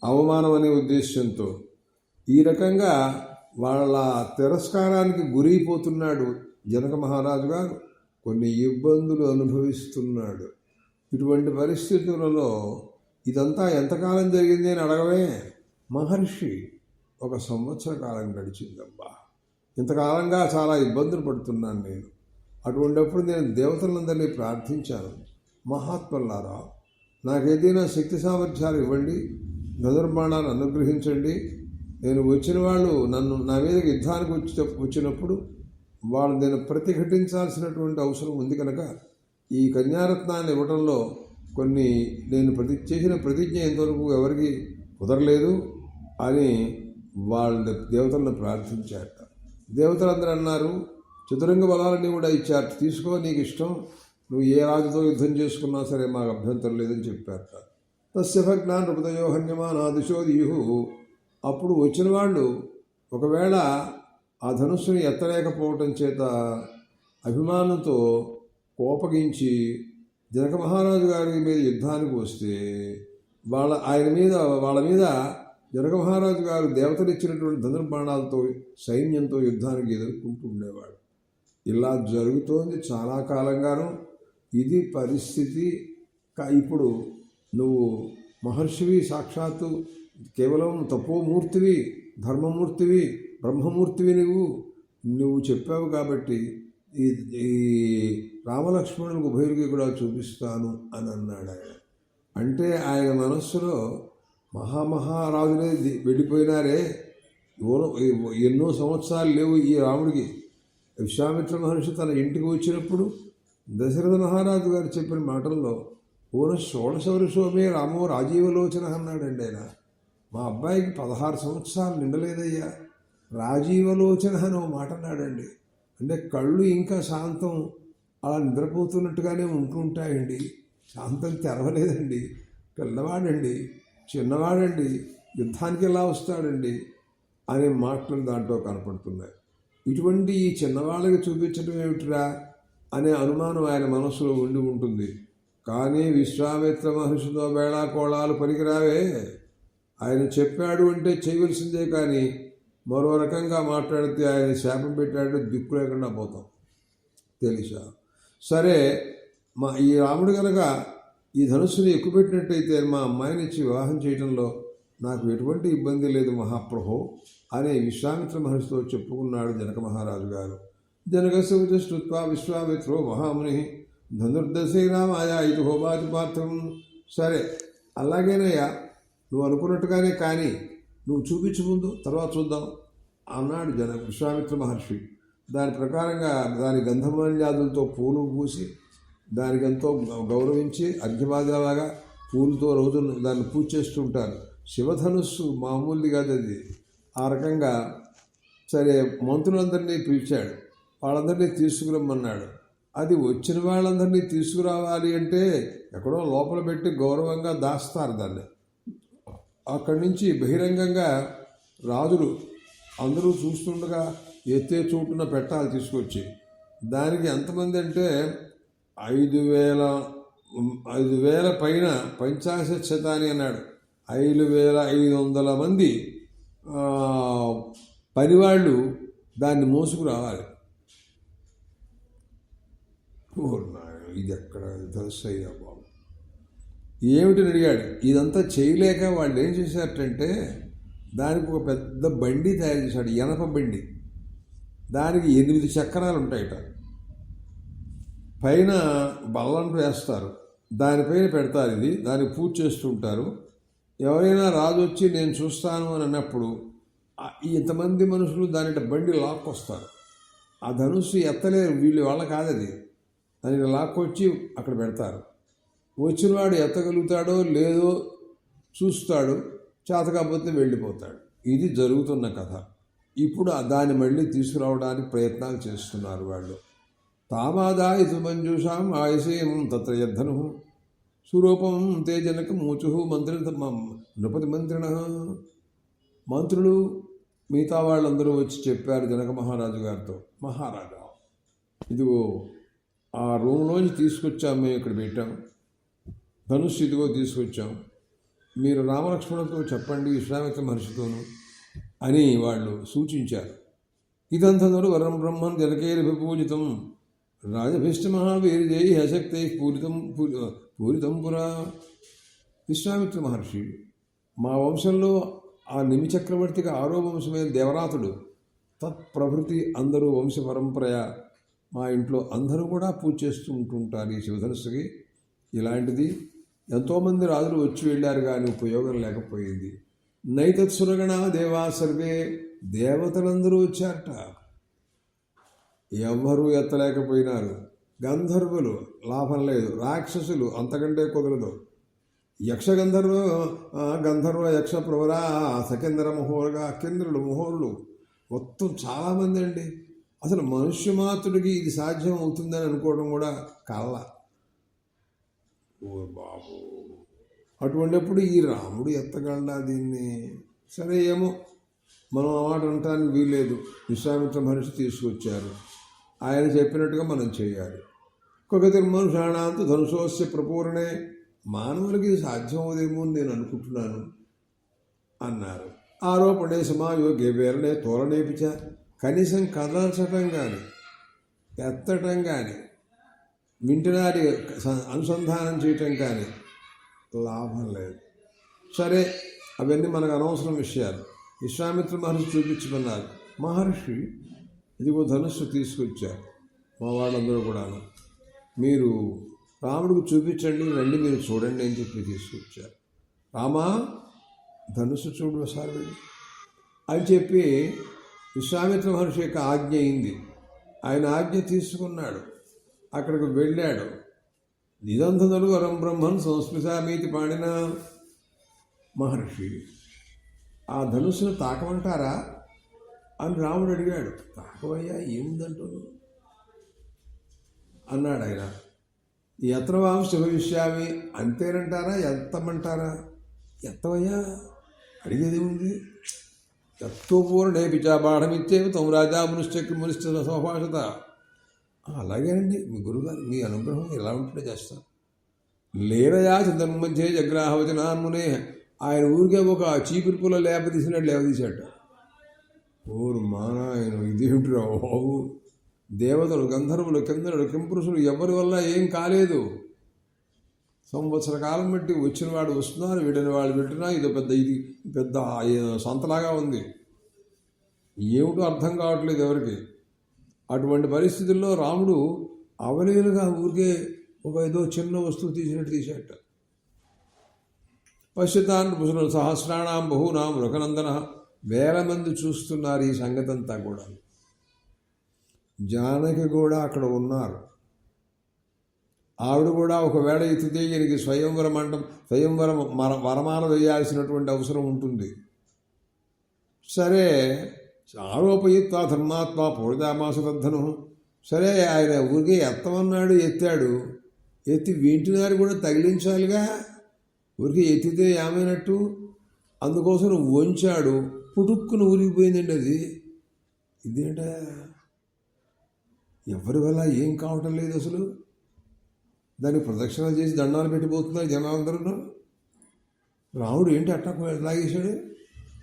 అవమానం అనే ఉద్దేశంతో. ఈ రకంగా వాళ్ళ తిరస్కారానికి గురైపోతున్నాడు జనక మహారాజు గారు, కొన్ని ఇబ్బందులు అనుభవిస్తున్నాడు. ఇటువంటి పరిస్థితులలో ఇదంతా ఎంతకాలం జరిగింది అని అడగవే మహర్షి, 1 సంవత్సర కాలం గడిచిందమ్మా. ఇంతకాలంగా చాలా ఇబ్బందులు పడుతున్నాను నేను. అటువంటిప్పుడు నేను దేవతలందరినీ ప్రార్థించాను, మహాత్ములారా నాకేదైనా శక్తి సామర్థ్యాలు ఇవ్వండి, ధనుర్బాణాన్ని అనుగ్రహించండి. నేను వచ్చిన వాళ్ళు నా మీదకి యుద్ధానికి వచ్చినప్పుడు వాళ్ళు నేను ప్రతిఘటించాల్సినటువంటి అవసరం ఉంది కనుక ఈ కన్యారత్నాన్ని ఇవ్వడంలో కొన్ని నేను చేసిన ప్రతిజ్ఞ ఇంతవరకు ఎవరికి కుదరలేదు అని వాళ్ళ దేవతలను ప్రార్థించారట. దేవతలందరూ అన్నారు, చతురంగ బలాలన్నీ కూడా ఇచ్చారు, తీసుకో నీకు ఇష్టం, నువ్వు ఏ రాజుతో యుద్ధం చేసుకున్నా సరే మాకు అభ్యంతరం లేదని చెప్పారట. తస్య భగ్నాన్ హృదయో హన్యమానా దిశో దియు. అప్పుడు వచ్చిన వాళ్ళు ఒకవేళ ఆ ధనుస్సుని ఎత్తలేకపోవటం చేత అభిమానంతో కోపగించి జనక మహారాజు గారి మీద యుద్ధానికి వస్తే వాళ్ళ మీద జనక మహారాజు గారు దేవతలు ఇచ్చినటువంటి ధనుర్బాణాలతో సైన్యంతో యుద్ధానికి ఎదుర్కొంటూ ఉండేవాడు. ఇలా జరుగుతోంది చాలా కాలంగాను. ఇది పరిస్థితి. ఇప్పుడు నువ్వు మహర్షివి, సాక్షాత్తు కేవలం తపోమూర్తివి, ధర్మమూర్తివి, బ్రహ్మమూర్తివి, నువ్వు చెప్పావు కాబట్టి ఈ రామలక్ష్మణులకు ఉభయుడికి కూడా చూపిస్తాను అని అన్నాడు ఆయన. అంటే ఆయన మనస్సులో మహారాజులే వెళ్ళిపోయినారే, ఎన్నో సంవత్సరాలు లేవు ఈ రాముడికి. విశ్వామిత్ర మహర్షి తన ఇంటికి వచ్చినప్పుడు దశరథ మహారాజు గారు చెప్పిన మాటల్లో షోడశ వరుషోమే రామో రాజీవలోచన అన్నాడండి ఆయన. మా అబ్బాయికి 16 సంవత్సరాలు నిండలేదయ్యా, రాజీవలోచన అని ఒక మాట అన్నాడండి. అంటే కళ్ళు ఇంకా శాంతం అలా నిద్రపోతున్నట్టుగానే ఉంటుంటాయండి, శాంతం తెరవలేదండి, పిల్లవాడండి, చిన్నవాడండి, యుద్ధానికి ఎలా వస్తాడండి అనే మాటలు దాంట్లో కనపడుతున్నాయి. ఇటువంటి ఈ చిన్నవాళ్ళకి చూపించడం ఏమిటిరా అనే అనుమానం ఆయన మనసులో ఉండి ఉంటుంది. కానీ విశ్వామిత్ర మహర్షితో వేళాకోళాలు పనికిరావే. ఆయన చెప్పాడు అంటే చేయవలసిందే, కానీ మరో రకంగా మాట్లాడితే ఆయన శాపం పెట్టాడు, దిక్కు లేకుండా పోతాం తెలుసా. సరే, ఈ రాముడు కనుక ఈ ధనుస్సుని ఎక్కుపెట్టినట్టయితే మా అమ్మాయిని ఇచ్చి వివాహం చేయడంలో నాకు ఎటువంటి ఇబ్బంది లేదు మహాప్రభో అని విశ్వామిత్ర మహర్షితో చెప్పుకున్నాడు జనక మహారాజు గారు. జనకస్య శ్రుత్వా విశ్వామిత్రో మహాముని ధనుర్దశైనామాయా ఇది హోమాది పాత్రం. సరే అలాగేనయ్యా, నువ్వు అనుకున్నట్టుగానే, కానీ నువ్వు చూపించు ముందు, తర్వాత చూద్దాం అన్నాడు విశ్వామిత్ర మహర్షి. దాని ప్రకారంగా దాని గంధమాల్యాదులతో పూలు పూసి దానికి ఎంతో గౌరవించి అర్ఘ్యపాదాలాగా పూలతో రోజు దాన్ని పూజ చేస్తుంటారు. శివధనుస్సు మామూలుది కాదు అది. ఆ రకంగా సరే మంత్రులందరినీ పిలిచాడు, వాళ్ళందరినీ తీసుకురమ్మన్నాడు. అది వచ్చిన వాళ్ళందరినీ తీసుకురావాలి అంటే ఎక్కడో లోపల పెట్టి గౌరవంగా దాస్తారు దాన్ని. అక్కడి నుంచి బహిరంగంగా రాజులు అందరూ చూస్తుండగా ఎత్తే చోటున పెట్టాలి తీసుకొచ్చి. దానికి ఎంతమంది అంటే 5,000 పైన 50 అన్నాడు. 5,500 మంది పనివాళ్ళు దాన్ని మోసుకురావాలి. ఇది ఎక్కడ తెలుసయ్యా బాబు, ఏమిటని అడిగాడు. ఇదంతా చేయలేక వాళ్ళు ఏం చేశారంటే దానికి ఒక పెద్ద బండి తయారు చేశాడు, ఎనప బండి. దానికి 8 చక్రాలు ఉంటాయట. పైన బల్లం వేస్తారు, దానిపైన పెడతారు. ఇది దానికి పూజ చేస్తుంటారు. ఎవరైనా రాజు వచ్చి నేను చూస్తాను అని అన్నప్పుడు ఇంతమంది మనుషులు దాని బండి లాక్కొస్తారు. ఆ ధనుస్సు ఎత్తలేరు, వీళ్ళు వాళ్ళ కాదది. దానికి లాక్కొచ్చి అక్కడ పెడతారు. వచ్చినవాడు ఎత్తగలుగుతాడో లేదో చూస్తాడు, చేత కాకపోతే వెళ్ళిపోతాడు. ఇది జరుగుతున్న కథ. ఇప్పుడు దాన్ని మళ్ళీ తీసుకురావడానికి ప్రయత్నాలు చేస్తున్నారు వాళ్ళు. తామాదాయితు మంజూషాం ఆయుషేయం తత్ర యద్ధను. స్వరూపం తే జనక మూచు మంత్రి నృపతి మంత్రిణ. మంత్రులు మిగతా వాళ్ళందరూ వచ్చి చెప్పారు జనక మహారాజు గారితో, మహారాజా ఇదిగో ఆ రూమ్లోంచి తీసుకొచ్చాం, మేము ఇక్కడ పెట్టాం, ధనుస్సు ఇదిగో తీసుకొచ్చాం, మీరు రామలక్ష్మణులతో చెప్పండి విశ్వామిత్ర మహర్షితోను అని వాళ్ళు సూచించారు. ఇదంతరు వరం బ్రహ్మన్ జనకేరి విపూజితం రాజభిష్ట మహావీర్యై అశక్తై పూరితం పురా. విశ్వామిత్ర మహర్షి మా వంశంలో ఆ నిమి చక్రవర్తికి 6వ వంశమైన దేవరాతుడు తత్ప్రభృతి అందరూ వంశ పరంపరయ మా ఇంట్లో అందరూ కూడా పూజ చేస్తూ ఉంటుంటారు ఈ శివధనుస్సుకి. ఇలాంటిది ఎంతోమంది రాజులు వచ్చి వెళ్ళారు కానీ ఉపయోగం లేకపోయింది. నైతత్సురగణ దేవా సర్వే, దేవతలందరూ వచ్చారట, ఎవ్వరూ ఎత్తలేకపోయినారు. గంధర్వులు లాభం లేదు, రాక్షసులు అంతకంటే కుదరదు, గంధర్వ యక్ష ప్రవరా సకేంద్ర మహోరగా కింద్రులు మహోరులు మొత్తం చాలామంది అండి. అసలు మనుష్య మాత్రుడికి ఇది సాధ్యం అవుతుందని అనుకోవడం కూడా కళ్ళ. ఓ బాబు, అటువంటిప్పుడు ఈ రాముడు ఎత్తగలడా దీన్ని? సరే ఏమో, మనం ఆ మాట అనటానికి వీల్లేదు. విశ్వామిత్ర మహర్షి తీసుకొచ్చారు, ఆయన చెప్పినట్టుగా మనం చేయాలి. కొగతిర్మనుషాణాంతు ధనుషోస్య ప్రపూరణే, మానవులకి ఇది సాధ్యం అవుదేమో అని నేను అనుకుంటున్నాను అన్నారు. ఆరోపణే సమాయోగే వేరనే తోలనేపిచ, కనీసం కదల్చటం కానీ ఎత్తటం కానీ వింటనారి అనుసంధానం చేయటం కానీ లాభం లేదు. సరే, అవన్నీ మనకు అనవసరం విషయాలు. విశ్వామిత్ర మహర్షి చూపించమన్నారు. మహర్షి ఇదిగో ధనుస్సు తీసుకొచ్చారు, మా వాళ్ళందరూ కూడాను, మీరు రాముడికి చూపించండి, రండి మీరు చూడండి అని చెప్పి తీసుకొచ్చారు. రామా ధనుస్సు చూడు ఒకసారి అని చెప్పి విశ్వామిత్ర మహర్షి యొక్క ఆజ్ఞ అయింది. ఆయన ఆజ్ఞ తీసుకున్నాడు, అక్కడికి వెళ్ళాడు. నిదంధనులు వరం బ్రహ్మన్ సంస్కృతామీతి పాడిన మహర్షి ఆ ధనుస్సును తాకమంటారా అని రాముడు అడిగాడు. తాకవయ్యా ఏముందంటాడు అన్నాడు ఆయన. ఎత్రవాం శుభవిష్యామి, అంతేనంటారా ఎత్తమంటారా? ఎత్తవయ్యా, అడిగేది ఉంది. ఎత్తోపూర్ణే పిచాబాఢమిచ్చేవి తమ రాజా మునిష్ట సౌభాషత. అలాగేనండి, మీ గురుగారు మీ అనుగ్రహం ఎలా ఉంటుందో చేస్తాను. లేరయా చంద్రమధ్యే జగ్రాహవచనాన్మునే, ఆయన ఊరికే ఒక చీపురు పుల్ల లేపదీసినట్టు లేవదీశాట. ఓరు మానాయన, ఇదేమిటిరా బాబు, దేవతలు గంధర్వులు కిందరులు కింపురుషులు ఎవరి వల్ల ఏం కాలేదు. సంవత్సర కాలం బట్టి వచ్చిన వాడు వస్తున్నారు, వీడని వాళ్ళు పెట్టినా ఇది పెద్ద సంతలాగా ఉంది. ఏమిటో అర్థం కావట్లేదు ఎవరికి. అటువంటి పరిస్థితుల్లో రాముడు అవలీలుగా ఊరికే ఒక ఏదో చిన్న వస్తువు తీసినట్టు తీసేట. పశ్చితాన్ పురుషులు సహస్రాణం బహూనాం రఘునందన, వేల మంది చూస్తున్నారు ఈ సంగతి అంతా కూడా. జానకి కూడా అక్కడ ఉన్నారు. ఆవిడ కూడా ఒకవేళ ఎత్తితే ఈయనకి స్వయంవరం వరమాల వేయాల్సినటువంటి అవసరం ఉంటుంది. సరే, ఆరోపయిత్వా ధర్మాత్మ పూర్ణామాసరద్ధను. సరే, ఆయన ఊరికే ఎత్తమన్నాడు, ఎత్తాడు. ఎత్తి వింటున్నారు కూడా తగిలించాలిగా, ఊరికి ఎత్తితే ఏమైనట్టు. అందుకోసం వంచాడు, పుటుక్కును ఊరిగిపోయిందండి అది. ఇదేంట, ఎవరి వల్ల ఏం కావటం లేదు అసలు. దాన్ని ప్రదక్షిణలు చేసి దండాలు పెట్టిపోతున్నారు జనాలందరూ. రాముడు ఏంటి అట్టా లాగేశాడు.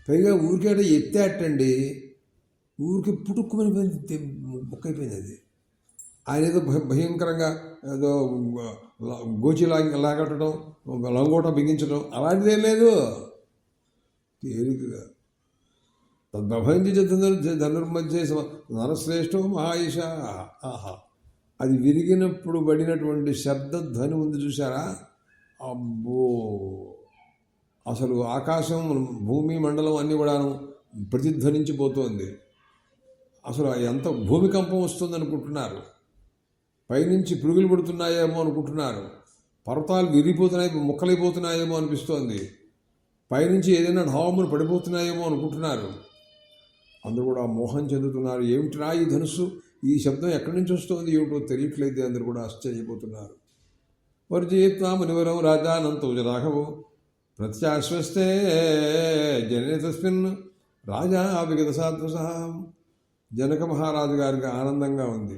పైగా ఊరికేట ఎత్తేటండి, ఊరికి పుట్టుక్కుమని ముక్కైపోయింది అది. ఆయన ఏదో భయంకరంగా ఏదో గోచి లాగట్టడం, లంగోట బిగించడం అలాంటిదేం లేదు. తేలికగా తద్భవంతి ధనుర్మధ్య నరశ్రేష్టో మహాయిష. ఆహా, అది విరిగినప్పుడు పడినటువంటి శబ్దధ్వని ఉంది చూసారా? అబ్బో, అసలు ఆకాశం భూమి మండలం అన్నీ కూడాను ప్రతిధ్వనించిపోతుంది. అసలు ఎంత భూమికంపం వస్తుంది అనుకుంటున్నారు. పైనుంచి పురుగులు పడుతున్నాయేమో అనుకుంటున్నారు. పర్వతాలు విరిగిపోతున్నాయి, ముక్కలైపోతున్నాయేమో అనిపిస్తోంది. పైనుంచి ఏదైనా ఢావములు పడిపోతున్నాయేమో అనుకుంటున్నారు. అందరూ కూడా మోహం చెందుతున్నారు. ఏమిటిరా ఈ ధనుస్సు, ఈ శబ్దం ఎక్కడి నుంచి వస్తుంది ఏమిటో తెలియట్లేదు. అందరూ కూడా ఆశ్చర్యపోతున్నారు. వర్జయిత్వా మునివరం రాజానంతో రాఘవో ప్రత్యాశ్వస్తే జనని తస్మిన్ రాజా విగత సాత్వస. జనక మహారాజు గారికి ఆనందంగా ఉంది.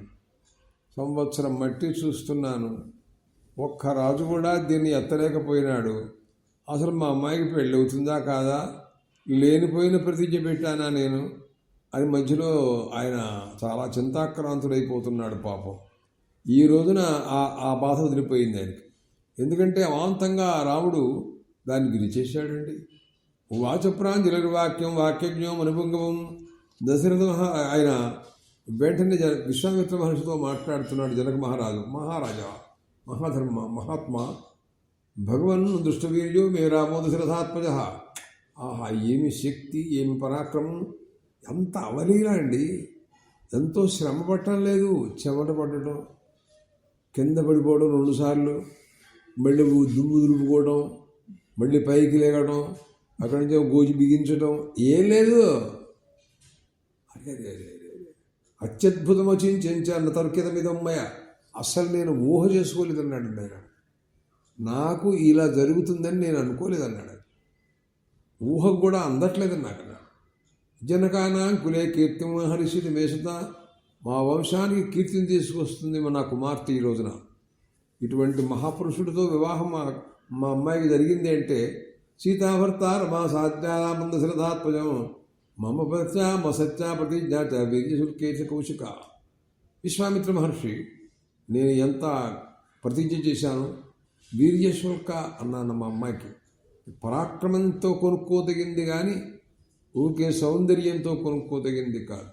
సంవత్సరం మట్టి చూస్తున్నాను, ఒక్క రాజు కూడా దీన్ని ఎత్తలేకపోయినాడు. అసలు మా అమ్మాయికి పెళ్ళి అవుతుందా కాదా, లేనిపోయిన ప్రతిజ్ఞ పెట్టానా నేను అని మధ్యలో ఆయన చాలా చింతాక్రాంతుడైపోతున్నాడు పాపం. ఈ రోజున ఆ బాధ వదిలిపోయింది ఆయనకి. ఎందుకంటే అమాంతంగా రాముడు దాన్ని గిరిచేశాడండి. వాచప్రాంజలిర్వాక్యం వాక్యజ్ఞం అనుభంగవం. దశరథ ఆయన వెంటనే విశ్వామిత్ర మహర్షితో మాట్లాడుతున్నాడు. జనక మహారాజా మహాధర్మ మహాత్మా భగవన్ దృష్టవీర్యో మే రామో దశరథాత్మజ. ఆహా, ఏమి శక్తి, ఏమి పరాక్రమం, ఎంత అవలీల అండి. ఎంతో శ్రమ పట్టడం లేదు, చెమట పట్టడం, కింద పడిపోవడం 2 సార్లు, మళ్ళీ దుమ్ము దులుపుకోవడం, మళ్ళీ పైకి లేగడం, అక్కడి నుంచి గోజి బిగించడం, ఏం లేదు. అదే అత్యద్భుతం అచించాను తర్కితమిదమ్మయ్య. అస్సలు నేను ఊహ చేసుకోలేదన్నాడు ఆయన. నాకు ఇలా జరుగుతుందని నేను అనుకోలేదన్నాడు. ఊహకు కూడా అందట్లేదన్నాడు. జనకానా కులే కీర్తి హరిషిది మేషత. మా వంశానికి కీర్తిని తీసుకొస్తుంది నా కుమార్తె ఈ రోజున. ఇటువంటి మహాపురుషుడితో వివాహం మా అమ్మాయికి జరిగింది అంటే సీతాభర్త రమా సాధ్యామంద శ్రద్ధాత్మజం మమ పత్యా మసత్యా ప్రతిజ్ఞా వీర్యశుల్కేశ కౌశిక. విశ్వామిత్ర మహర్షి, నేను ఎంత ప్రతిజ్ఞ చేశాను, వీర్యశుల్క అన్నాను మా అమ్మాయికి. పరాక్రమంతో కొనుక్కోదగింది కానీ ఊరికే సౌందర్యంతో కొనుక్కోదగింది కాదు,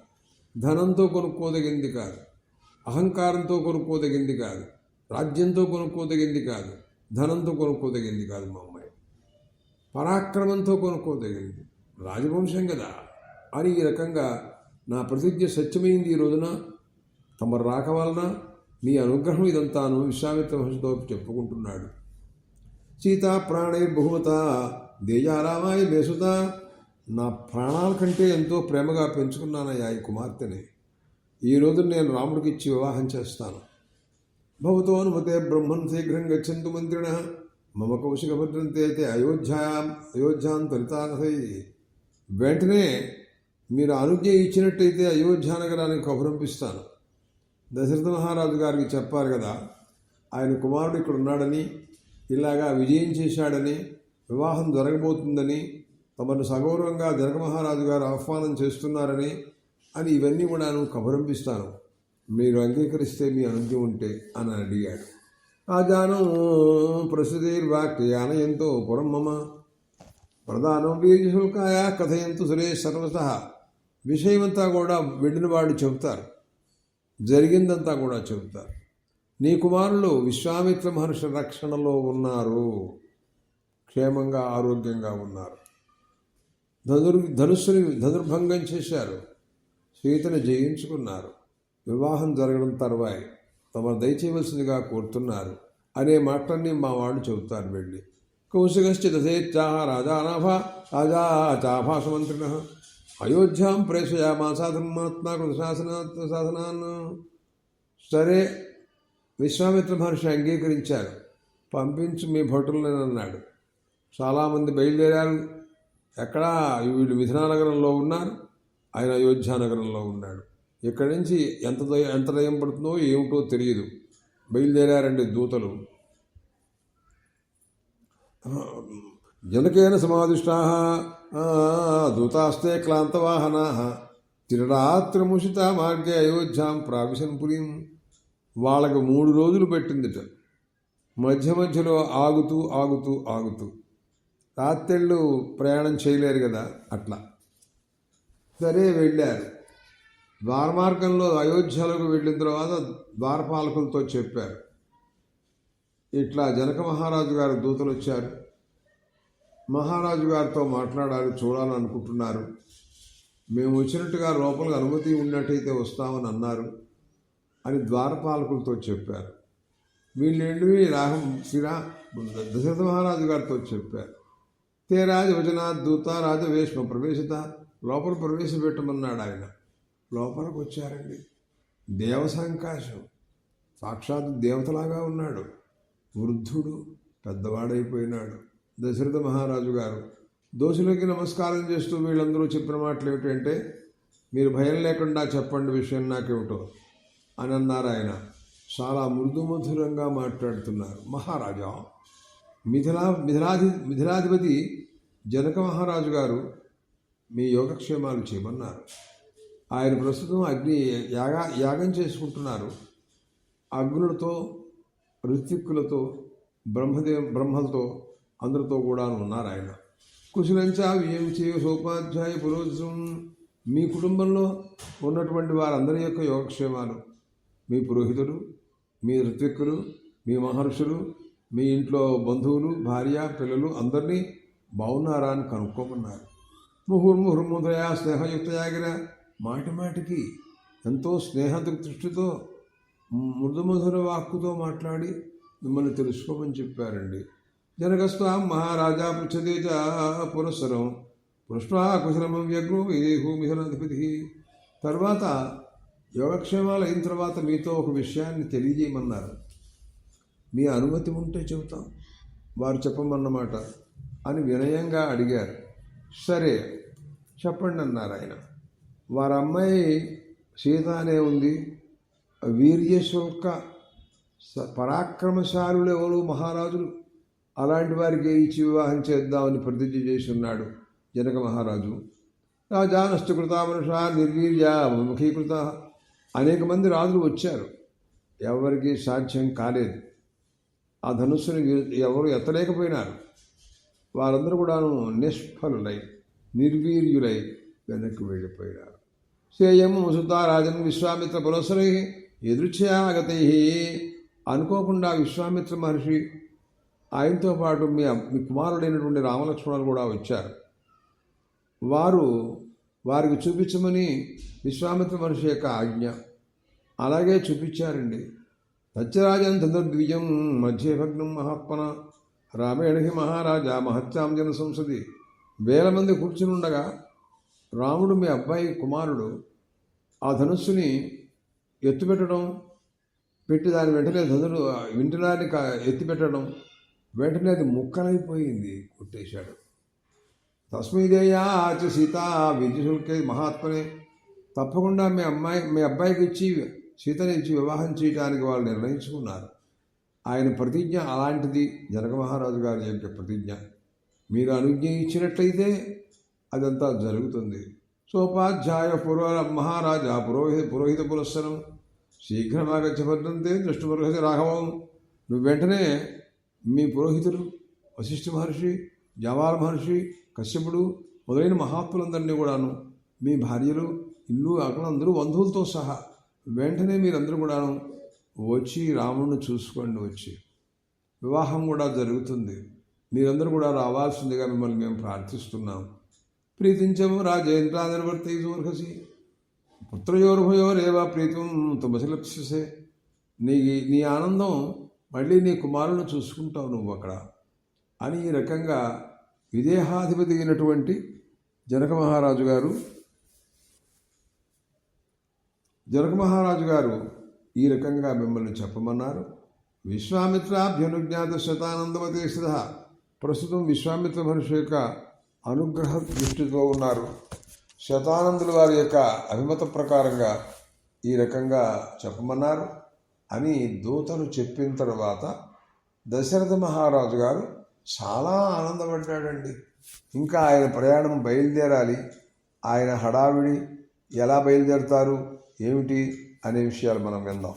ధనంతో కొనుక్కోదగింది కాదు, అహంకారంతో కొనుక్కోదగింది కాదు, రాజ్యంతో కొనుక్కోదగింది కాదు, ధనంతో కొనుక్కోదగింది కాదు. మా అమ్మాయి పరాక్రమంతో కొనుక్కోదగింది, రాజవంశం కదా అని ఈ రకంగా నా ప్రతిజ్ఞ సత్యమైంది. ఈ రోజున తమ రాక వలన మీ అనుగ్రహం ఇదంతాను విశ్వామిత్ర మహర్షితో చెప్పుకుంటున్నాడు. సీతా ప్రాణైర్బహుమత దేయారామాయ మేసుత. నా ప్రాణాల కంటే ఎంతో ప్రేమగా పెంచుకున్నానయ్యా ఈ కుమార్తెని. ఈ రోజు నేను రాముడికి ఇచ్చి వివాహం చేస్తాను. భవతోనుమతే బ్రహ్మన్ శీఘ్రం గచ్చంతు మంత్రిణ మమ కౌశిక భద్రంతే అయితే అయోధ్యాం త్వరితాగతై. వెంటనే మీరు అనుజ్ఞ ఇచ్చినట్టయితే అయోధ్యానగరానికి కబురంపిస్తాను. దశరథ మహారాజు గారికి చెప్పారు కదా, ఆయన కుమారుడు ఇక్కడ ఉన్నాడని, ఇలాగా విజయం చేశాడని, వివాహం జరగబోతుందని, తమను సగౌరవంగా జనక మహారాజు గారు ఆహ్వానం చేస్తున్నారని అని ఇవన్నీ కూడా నేను కబురంపిస్తాను. మీరు అంగీకరిస్తే మీ అనుజ్ఞ ఉంటే అని అడిగాడు. రాజానం ప్రసుధీర్వాక్యానయంతో పురం మమ ప్రధానం వీర్యశుల్కాయ కథయంతు సురేష్ సర్వత. విషయమంతా కూడా వెళ్ళిన వాళ్ళు చెబుతారు, జరిగిందంతా కూడా చెబుతారు. నీ కుమారులు విశ్వామిత్ర మహర్షి రక్షణలో ఉన్నారు, క్షేమంగా ఆరోగ్యంగా ఉన్నారు. ధనుర్భంగం చేశారు, సీతను జయించుకున్నారు, వివాహం జరగడం తర్వాయి తమ దయచేయవలసిందిగా కోరుతున్నారు అనే మాటలన్నీ మా వాళ్ళు చెబుతారు. వెళ్ళి కౌశికశ్చితసేత్యాహ రాజా చాభాషమంత్రిణ అయోధ్యాం ప్రేషయామాసా ధర్మాత్మాకృత శాసనాన్ని. సరే, విశ్వామిత్ర మహర్షి అంగీకరించారు. పంపించు మీ భటులను అన్నాడు. చాలామంది బయలుదేరారు. ఎక్కడా వీళ్ళు మిథిలానగరంలో ఉన్నారు, ఆయన అయోధ్యానగరంలో ఉన్నాడు. ఇక్కడి నుంచి ఎంత దయం పడుతుందో ఏమిటో తెలియదు. బయలుదేరారండి దూతలు. జనకేన సమాదిష్టా దూతాస్తే క్లాంతవాహనా తిరరాత్రముషిత మార్గే అయోధ్యాం ప్రావిశన్ పురీం. వాళ్ళకు 3 రోజులు పెట్టిందిట. మధ్య మధ్యలో ఆగుతూ ఆగుతూ ఆగుతూ. రాత్రిళ్ళు ప్రయాణం చేయలేరు కదా, అట్లా. సరే వెళ్ళారు. ద్వారమార్గంలో అయోధ్యలోకి వెళ్ళిన తర్వాత ద్వారపాలకులతో చెప్పారు, ఇట్లా జనక మహారాజు గారు దూతలు వచ్చారు, మహారాజు గారితో మాట్లాడాలి, చూడాలనుకుంటున్నారు. మేము వచ్చినట్టుగా లోపలికి అనుమతి ఉన్నట్టయితే వస్తామని అన్నారు అని ద్వారపాలకులతో చెప్పారు. వీళ్ళెండి దశరథ మహారాజు గారితో చెప్పారు. తే రాజవచనాత్ దూత రాజవేష్మ ప్రవేశిత. లోపల ప్రవేశపెట్టమన్నాడు ఆయన. లోపలికి వచ్చారండి. దేవసంకాశం, సాక్షాత్ దేవతలాగా ఉన్నాడు. వృద్ధుడు, పెద్దవాడైపోయినాడు. దశరథ మహారాజు గారు దోషులకి నమస్కారం చేస్తూ వీళ్ళందరూ చెప్పిన మాటలు ఏమిటంటే, మీరు భయం లేకుండా చెప్పండి విషయం నాకేమిటో అని అన్నారు. ఆయన చాలా మృదుమధురంగా మాట్లాడుతున్నారు. మహారాజా, మిథిలాధిపతి జనక మహారాజు గారు మీ యోగక్షేమాలు చేయమన్నారు. ఆయన ప్రస్తుతం యాగం చేసుకుంటున్నారు. అగ్నులతో, ఋత్విక్కులతో, బ్రహ్మలతో అందరితో కూడా ఉన్నారు. ఆయన కుశలంచా ఏం చేయ సోపాధ్యాయ పురోహితం, మీ కుటుంబంలో ఉన్నటువంటి వారందరి యొక్క యోగక్షేమాలు, మీ పురోహితులు, మీ ఋత్విక్కులు, మీ మహర్షులు, మీ ఇంట్లో బంధువులు, భార్య, పిల్లలు అందరినీ బాగున్నారా అని కనుక్కోమన్నారు. ముహుర్ముహుర్ముదయా స్నేహయుక్తయాగిర, మాటికి ఎంతో స్నేహ దృష్టితో మృదుమధుర వాక్కుతో మాట్లాడి మిమ్మల్ని తెలుసుకోమని చెప్పారండి. జనకస్వాం మహారాజా పృచ్చతే చ పురస్సరం పృష్ఠా కుశలమం వ్యగ్రో విదేహో మిథునాధిపతి. తర్వాత యోగక్షేమాలు అయిన తర్వాత మీతో ఒక విషయాన్ని తెలియజేయమన్నారు. మీ అనుమతి ఉంటే చెబుతాం, వారు చెప్పమన్నమాట అని వినయంగా అడిగారు. సరే చెప్పండి అన్నారు ఆయన. వారి అమ్మాయి సీత అనే ఉంది. వీర్యశుల్క పరాక్రమశాలులు ఎవరు మహారాజులు, అలాంటి వారికి ఇచ్చి వివాహం చేద్దామని ప్రతిజ్ఞ చేసి ఉన్నాడు జనక మహారాజు. రాజానష్టకృత మనుష నిర్వీర్య ముఖీకృత, అనేక మంది రాజులు వచ్చారు, ఎవరికి సాధ్యం కాలేదు. ఆ ధనుస్సుని ఎవరు ఎత్తలేకపోయినారు. వారందరూ కూడాను నిష్ఫలులై నిర్వీర్యులై వెనక్కి వెళ్ళిపోయినారు. శ్రేయము సుతా రాజన్ విశ్వామిత్ర పురస్సరై ఎదుర్చయాగతై, అనుకోకుండా విశ్వామిత్ర మహర్షి ఆయనతో పాటు మీ కుమారుడైనటువంటి రామలక్ష్మణులు కూడా వచ్చారు. వారికి చూపించమని విశ్వామిత్ర మహర్షి యొక్క ఆజ్ఞ. అలాగే చూపించారండి. సత్యరాజన్ ధనుర్ద్విజం మధ్య భగ్నం మహాత్మన రామేణ హి మహారాజా మహత్యాం జన సంసది. 1000 మంది కూర్చుని ఉండగా రాముడు మీ అబ్బాయి కుమారుడు ఆ ధనుస్సుని ఎత్తుపెట్టడం, పెట్టి దాని వెంటనే వింటడాన్ని ఎత్తిపెట్టడం, వెంటనే అది ముక్కలైపోయింది, కొట్టేశాడు. తస్మైదేయాచ సీత విద్యుశుల్కే మహాత్మనే, తప్పకుండా మీ అబ్బాయికి ఇచ్చి సీతని ఇచ్చి వివాహం చేయడానికి వాళ్ళు నిర్ణయించుకున్నారు. ఆయన ప్రతిజ్ఞ అలాంటిది. జనక మహారాజు గారి యొక్క ప్రతిజ్ఞ. మీరు అనుజ్ఞ ఇచ్చినట్లయితే అదంతా జరుగుతుంది. సోపాధ్యాయ మహారాజా పురోహిత పురస్సరం శీఘ్రమాగచ్చ భద్రంతే దృష్టిపురోహిత రాఘవం. నువ్వు వెంటనే మీ పురోహితులు వశిష్ఠ మహర్షి, జవాల మహర్షి, కశ్యపుడు మొదలైన మహాత్ములందరినీ కూడాను, మీ భార్యలు, ఇల్లు అక్కలందరూ బంధువులతో సహా వెంటనే మీరందరూ కూడాను వచ్చి రాముడిని చూసుకోండి. వచ్చి వివాహం కూడా జరుగుతుంది. మీరందరూ కూడా రావాల్సిందిగా మిమ్మల్ని మేము ప్రార్థిస్తున్నాం. ప్రీతించము రాజేంద్ర నిర్వర్తి సూర్హసి పుత్రయోర్భయోరేవ ప్రీతం తుమసి లక్ష్యసే. నీ ఆనందం మళ్ళీ నీ కుమారులను చూసుకుంటావు నువ్వు అక్కడ అని ఈ రకంగా విదేహాధిపతి అయినటువంటి జనక మహారాజు గారు ఈ రకంగా మిమ్మల్ని చెప్పమన్నారు. విశ్వామిత్రాభ్యనుజ్ఞాత శతానందవతే స్థిత. ప్రస్తుతం విశ్వామిత్ర మహర్షి యొక్క అనుగ్రహ దృష్టితో ఉన్నారు. శతానందుల వారి యొక్క అభిమత ప్రకారంగా ఈ రకంగా చెప్పమన్నారు అని దూతలు చెప్పిన తర్వాత దశరథ మహారాజు గారు చాలా ఆనందపడ్డాడండి. ఇంకా ఆయన ప్రయాణం బయలుదేరాలి. ఆయన హడావిడి ఎలా బయలుదేరుతారు ఏమిటి అనే విషయాలు మనం విందాం.